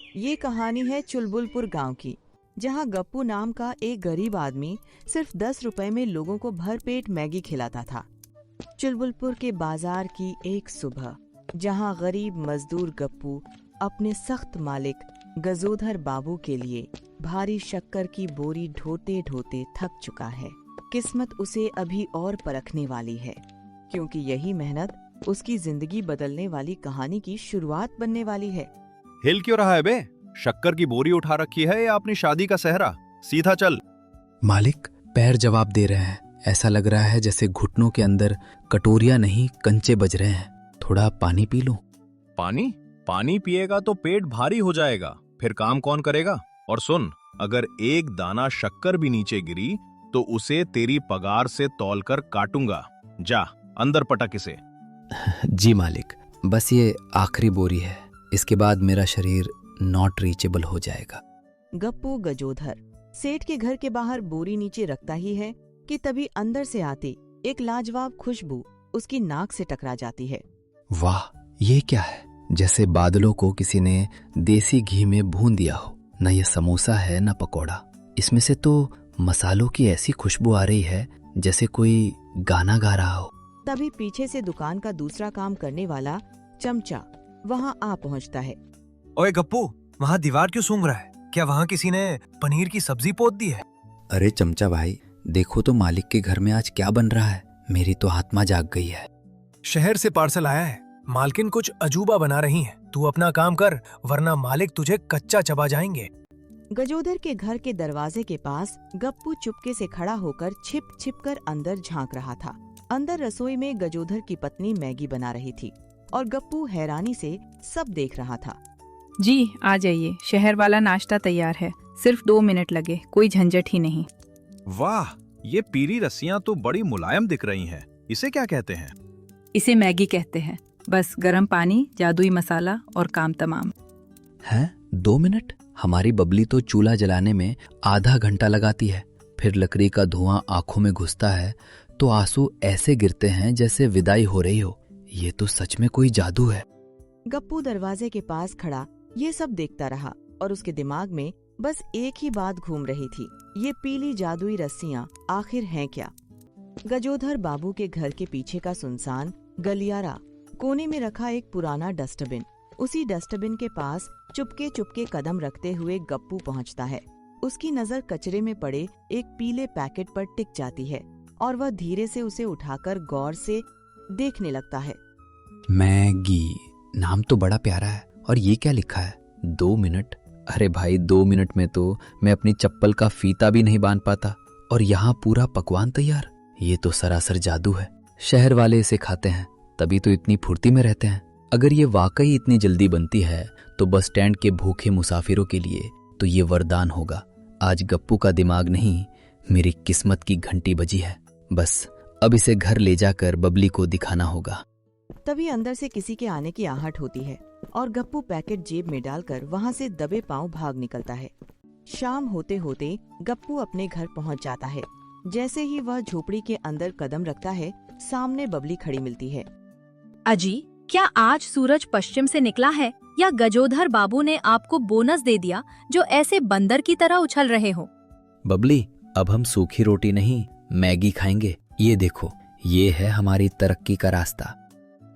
ये कहानी है चुलबुलपुर गांव की, जहां गप्पू नाम का एक गरीब आदमी सिर्फ 10 रुपए में लोगों को भरपेट मैगी खिलाता था। चुलबुलपुर के बाजार की एक सुबह, जहां गरीब मजदूर गप्पू अपने सख्त मालिक गजोधर बाबू के लिए भारी शक्कर की बोरी ढोते ढोते थक चुका है। किस्मत उसे अभी और परखने वाली है, क्योंकि यही मेहनत उसकी जिंदगी बदलने वाली कहानी की शुरुआत बनने वाली है। हिल क्यों रहा है बे? शक्कर की बोरी उठा रखी है या अपनी शादी का सेहरा? सीधा चल। मालिक पैर जवाब दे रहे हैं। ऐसा लग रहा है जैसे घुटनों के अंदर कटोरियां नहीं कंचे बज रहे हैं। थोड़ा पानी पी लूं? पानी? पानी पिएगा तो पेट भारी हो जाएगा, फिर काम कौन करेगा? और सुन, अगर एक दाना शक्कर भी नीचे गिरी तो उसे तेरी पगार से तौलकर काटूंगा। जा अंदर पटक इसे। जी मालिक, बस ये आखिरी बोरी है, इसके बाद मेरा शरीर नॉट रीचेबल हो जाएगा। गप्पू गजोधर सेठ के घर के बाहर बोरी नीचे रखता ही है कि तभी अंदर से आती एक लाजवाब खुशबू उसकी नाक से टकरा जाती है। वाह, ये क्या है? जैसे बादलों को किसी ने देसी घी में भून दिया हो। न ये समोसा है न पकौड़ा, इसमें से तो मसालों की ऐसी खुशबू आ रही है जैसे कोई गाना गा रहा हो। तभी पीछे से दुकान का दूसरा काम करने वाला चमचा वहाँ आ पहुँचता है। ओए गप्पू, वहाँ दीवार क्यों सूंघ रहा है? क्या वहाँ किसी ने पनीर की सब्जी पोत दी है? अरे चमचा भाई, देखो तो मालिक के घर में आज क्या बन रहा है। मेरी तो आत्मा जाग गई है। शहर से पार्सल आया है, मालकिन कुछ अजूबा बना रही है। तू अपना काम कर, वरना मालिक तुझे कच्चा चबा जाएंगे। गजोधर के घर के दरवाजे के पास गप्पू चुपके से खड़ा होकर छिप छिप कर अंदर झांक रहा था। अंदर रसोई में गजोधर की पत्नी मैगी बना रही थी और गप्पू हैरानी से सब देख रहा था। जी आ जाइए, शहर वाला नाश्ता तैयार है। सिर्फ 2 मिनट लगे, कोई झंझट ही नहीं। वाह, ये पीली रस्सियां तो बड़ी मुलायम दिख रही हैं। इसे क्या कहते हैं? इसे मैगी कहते हैं। बस गर्म पानी, जादुई मसाला और काम तमाम। हैं? 2 मिनट? हमारी बबली तो चूल्हा जलाने में आधा घंटा लगाती है। फिर लकड़ी का धुआं आंखों में घुसता है तो आंसू ऐसे गिरते हैं जैसे विदाई हो रही हो। ये तो सच में कोई जादू है। गप्पू दरवाजे के पास खड़ा ये सब देखता रहा और उसके दिमाग में बस एक ही बात घूम रही थी, ये पीली जादुई रस्सियां आखिर हैं क्या? गजोधर बाबू के घर के पीछे का सुनसान गलियारा, कोने में रखा एक पुराना डस्टबिन। उसी डस्टबिन के पास चुपके चुपके कदम रखते हुए गप्पू पहुंचता है। उसकी नजर कचरे में पड़े एक पीले पैकेट पर टिक जाती है और वह धीरे से उसे उठाकर गौर से देखने लगता है। मैगी नाम तो बड़ा प्यारा है, और ये क्या लिखा है? 2 मिनट? अरे भाई, 2 मिनट में तो मैं अपनी चप्पल का फीता भी नहीं बांध पाता, और यहाँ पूरा पकवान तैयार। ये तो सरासर जादू है। शहर वाले इसे खाते हैं तभी तो इतनी फुर्ती में रहते हैं। अगर ये वाकई इतनी जल्दी बनती है तो बस स्टैंड के भूखे मुसाफिरों के लिए तो ये वरदान होगा। आज गप्पू का दिमाग नहीं, मेरी किस्मत की घंटी बजी है। बस अब इसे घर ले जाकर बबली को दिखाना होगा। तभी अंदर से किसी के आने की आहट होती है और गप्पू पैकेट जेब में डालकर वहाँ से दबे पांव भाग निकलता है। शाम होते होते गप्पू अपने घर पहुँच जाता है। जैसे ही वह झोपड़ी के अंदर कदम रखता है, सामने बबली खड़ी मिलती है। अजी, क्या आज सूरज पश्चिम से निकला है या गजोधर बाबू ने आपको बोनस दे दिया जो ऐसे बंदर की तरह उछल रहे हो? बबली, अब हम सूखी रोटी नहीं मैगी खाएंगे। ये देखो, ये है हमारी तरक्की का रास्ता।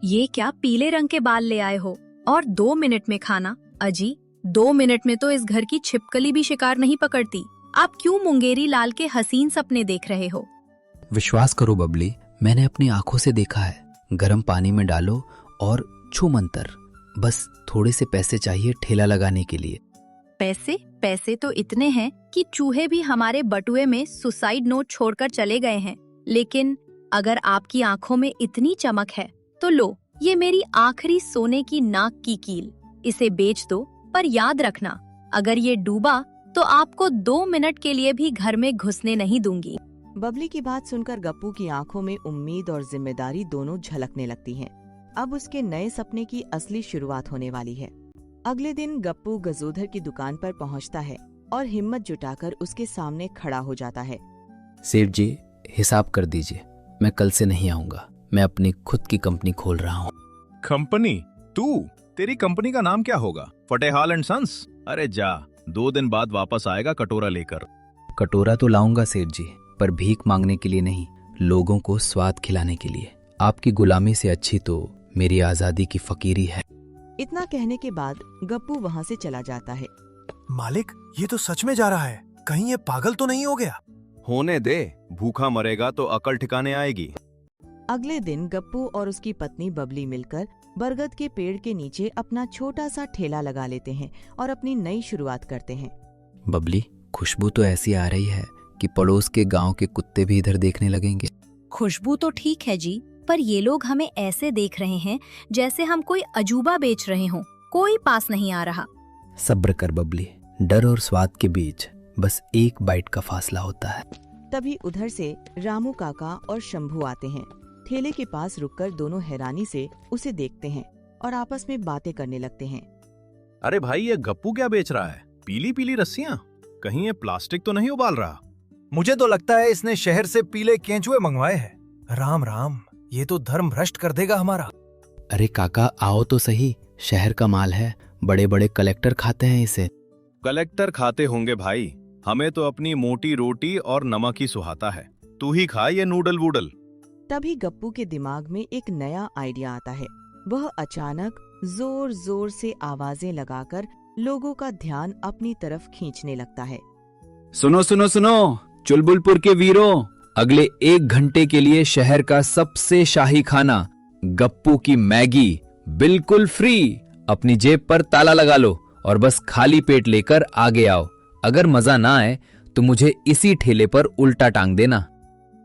ये क्या पीले रंग के बाल ले आए हो और 2 मिनट में खाना? अजी, 2 मिनट में तो इस घर की छिपकली भी शिकार नहीं पकड़ती। आप क्यों मुंगेरी लाल के हसीन सपने देख रहे हो? विश्वास करो बबली, मैंने अपनी आंखों से देखा है। गर्म पानी में डालो और छू मंतर। बस थोड़े से पैसे चाहिए ठेला लगाने के लिए। पैसे तो इतने हैं कि चूहे भी हमारे बटुए में सुसाइड नोट छोड़कर चले गए हैं। लेकिन अगर आपकी आंखों में इतनी चमक है तो लो, ये मेरी आखिरी सोने की नाक की कील। इसे बेच दो, पर याद रखना, अगर ये डूबा तो आपको 2 मिनट के लिए भी घर में घुसने नहीं दूंगी। बबली की बात सुनकर गप्पू की आंखों में उम्मीद और जिम्मेदारी दोनों झलकने लगती हैं। अब उसके नए सपने की असली शुरुआत होने वाली है। अगले दिन गप्पू गजोधर की दुकान पर पहुंचता है और हिम्मत जुटाकर उसके सामने खड़ा हो जाता है। सेठ जी, हिसाब कर दीजिए। मैं कल से नहीं आऊंगा। मैं अपनी खुद की कंपनी खोल रहा हूँ। कंपनी? तू? तेरी कंपनी का नाम क्या होगा? फटेहाल एंड सन्स? अरे जा, 2 दिन बाद वापस आएगा कटोरा लेकर। कटोरा तो लाऊंगा सेठ जी, पर भीख मांगने के लिए नहीं, लोगों को स्वाद खिलाने के लिए। आपकी गुलामी से अच्छी तो मेरी आजादी की फकीरी है। इतना कहने के बाद गप्पू वहाँ से चला जाता है। मालिक, ये तो सच में जा रहा है, कहीं ये पागल तो नहीं हो गया? होने दे, भूखा मरेगा तो अकल ठिकाने आएगी। अगले दिन गप्पू और उसकी पत्नी बबली मिलकर बरगद के पेड़ के नीचे अपना छोटा सा ठेला लगा लेते हैं और अपनी नई शुरुआत करते हैं। बबली, खुशबू तो ऐसी आ रही है कि पड़ोस के गांव के कुत्ते भी इधर देखने लगेंगे। खुशबू तो ठीक है जी, पर ये लोग हमें ऐसे देख रहे हैं जैसे हम कोई अजूबा बेच रहे हों। कोई पास नहीं आ रहा। सब्र कर बबली, डर और स्वाद के बीच बस एक बाइट का फासला होता है। तभी उधर से रामू काका और शंभू आते हैं। ठेले के पास रुककर दोनों हैरानी से उसे देखते हैं और आपस में बातें करने लगते हैं। अरे भाई, ये गप्पू क्या बेच रहा है? पीली पीली रस्सियां? कहीं ये प्लास्टिक तो नहीं उबाल रहा? मुझे तो लगता है इसने शहर से पीले केंचुए मंगवाए हैं। राम राम, ये तो धर्म भ्रष्ट कर देगा हमारा। अरे काका, आओ तो सही, शहर का माल है, बड़े बड़े कलेक्टर खाते हैं इसे। कलेक्टर खाते होंगे भाई, हमें तो अपनी मोटी रोटी और नमक ही सुहाता है। तू ही खा ये नूडल वूडल। तभी गप्पू के दिमाग में एक नया आइडिया आता है। वह अचानक जोर जोर से आवाजें लगाकर लोगों का ध्यान अपनी तरफ खींचने लगता है। सुनो सुनो सुनो, चुलबुलपुर के वीरों, अगले 1 घंटे के लिए शहर का सबसे शाही खाना गप्पू की मैगी बिल्कुल फ्री। अपनी जेब पर ताला लगा लो और बस खाली पेट लेकर आगे आओ। अगर मजा ना आए तो मुझे इसी ठेले पर उल्टा टांग देना।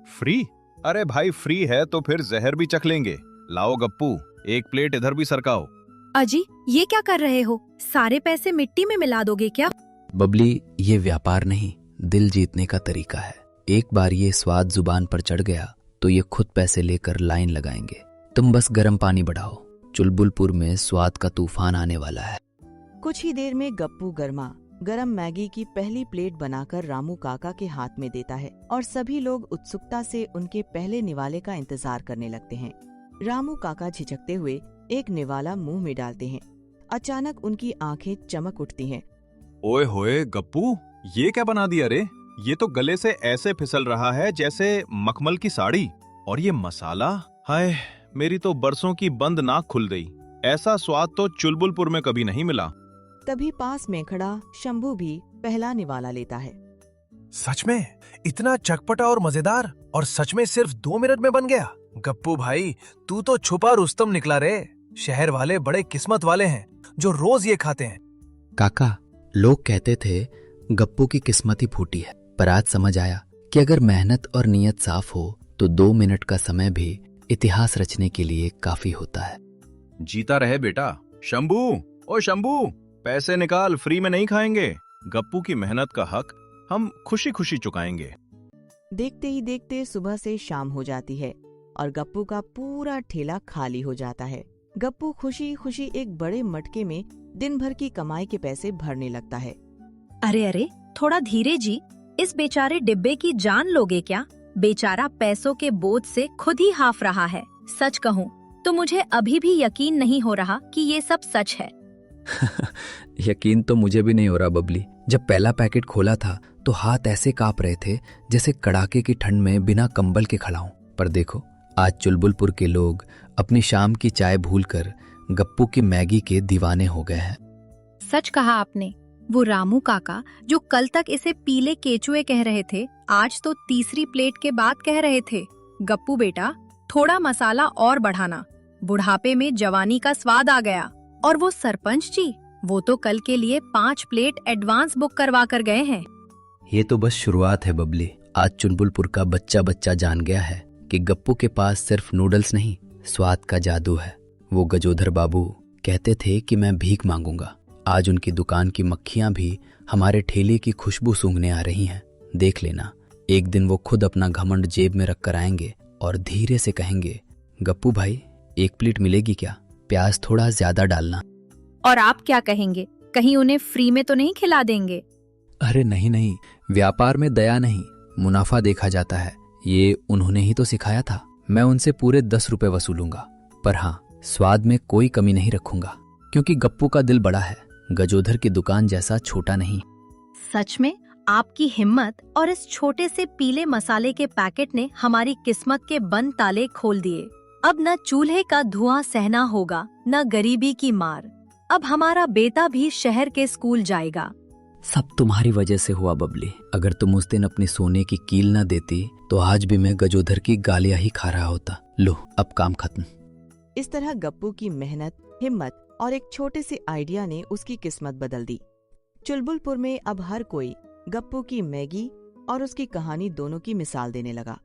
फ्री? अरे भाई, फ्री है तो फिर जहर भी चख लेंगे। लाओ गप्पू, 1 प्लेट इधर भी सरकाओ। अजी, ये क्या कर रहे हो? सारे पैसे मिट्टी में मिला दोगे क्या? बबली, ये व्यापार नहीं, दिल जीतने का तरीका है। एक बार ये स्वाद जुबान पर चढ़ गया तो ये खुद पैसे लेकर लाइन लगाएंगे। तुम बस गर्म पानी बढ़ाओ, चुलबुलपुर में स्वाद का तूफान आने वाला है। कुछ ही देर में गप्पू गरम मैगी की पहली प्लेट बनाकर रामू काका के हाथ में देता है और सभी लोग उत्सुकता से उनके पहले निवाले का इंतजार करने लगते हैं। रामू काका झिझकते हुए एक निवाला मुंह में डालते हैं। अचानक उनकी आंखें चमक उठती हैं। ओए होए गप्पू, ये क्या बना दिया रे? ये तो गले से ऐसे फिसल रहा है जैसे मखमल की साड़ी। और ये मसाला, हाय, मेरी तो बरसों की बंद नाक खुल गई। ऐसा स्वाद तो चुलबुलपुर में कभी नहीं मिला। तभी पास में खड़ा शंभू भी पहला निवाला लेता है। सच में इतना चटपटा और मजेदार, और सच में सिर्फ 2 मिनट में बन गया। गप्पू भाई, तू तो छुपा रुस्तम निकला रे। शहर वाले बड़े किस्मत वाले हैं जो रोज ये खाते हैं। काका, लोग कहते थे गप्पू की किस्मत ही फूटी है, पर आज समझ आया कि अगर मेहनत और नीयत साफ हो तो 2 मिनट का समय भी इतिहास रचने के लिए काफी होता है। जीता रहे बेटा। शंभू, ओ शंभू, पैसे निकाल, फ्री में नहीं खाएंगे। गप्पू की मेहनत का हक हम खुशी खुशी चुकाएंगे। देखते ही देखते सुबह से शाम हो जाती है और गप्पू का पूरा ठेला खाली हो जाता है। गप्पू खुशी खुशी एक बड़े मटके में दिन भर की कमाई के पैसे भरने लगता है। अरे अरे, थोड़ा धीरे जी, इस बेचारे डिब्बे की जान लोगे क्या? बेचारा पैसों के बोझ से खुद ही हाफ रहा है। सच कहूँ तो मुझे अभी भी यकीन नहीं हो रहा कि ये सब सच है। यकीन तो मुझे भी नहीं हो रहा बबली। जब पहला पैकेट खोला था तो हाथ ऐसे कांप रहे थे जैसे कड़ाके की ठंड में बिना कंबल के खड़ा हूं। पर देखो, आज चुलबुलपुर के लोग अपनी शाम की चाय भूलकर गप्पू की मैगी के दीवाने हो गए हैं। सच कहा आपने। वो रामू काका जो कल तक इसे पीले केचुए कह रहे थे, आज तो तीसरी प्लेट के बाद कह रहे थे, गप्पू बेटा, थोड़ा मसाला और बढ़ाना, बुढ़ापे में जवानी का स्वाद आ गया। और वो सरपंच जी, वो तो कल के लिए 5 प्लेट एडवांस बुक करवा कर गए हैं। ये तो बस शुरुआत है बबली। आज चुलबुलपुर का बच्चा बच्चा जान गया है कि गप्पू के पास सिर्फ नूडल्स नहीं, स्वाद का जादू है। वो गजोधर बाबू कहते थे कि मैं भीख मांगूंगा। आज उनकी दुकान की मक्खियां भी हमारे ठेले की खुशबू सूंघने आ रही हैं। देख लेना, एक दिन वो खुद अपना घमंड जेब में रख कर आएंगे और धीरे से कहेंगे, गप्पू भाई, 1 प्लेट मिलेगी क्या? प्याज थोड़ा ज्यादा डालना। और आप क्या कहेंगे? कहीं उन्हें फ्री में तो नहीं खिला देंगे? अरे नहीं नहीं, व्यापार में दया नहीं, मुनाफा देखा जाता है। ये उन्होंने ही तो सिखाया था। मैं उनसे पूरे 10 रुपए वसूलूंगा, पर हाँ, स्वाद में कोई कमी नहीं रखूंगा। क्योंकि गप्पू का दिल बड़ा है, गजोधर की दुकान जैसा छोटा नहीं। सच में आपकी हिम्मत और इस छोटे से पीले मसाले के पैकेट ने हमारी किस्मत के बंद ताले खोल दिए। अब न चूल्हे का धुआं सहना होगा, न गरीबी की मार। अब हमारा बेटा भी शहर के स्कूल जाएगा। सब तुम्हारी वजह से हुआ बबली। अगर तुम उस दिन अपनी सोने की कील न देती तो आज भी मैं गजोधर की गालियां ही खा रहा होता। लो, अब काम खत्म। इस तरह गप्पू की मेहनत, हिम्मत और एक छोटे से आइडिया ने उसकी किस्मत बदल दी। चुलबुलपुर में अब हर कोई गप्पू की मैगी और उसकी कहानी दोनों की मिसाल देने लगा।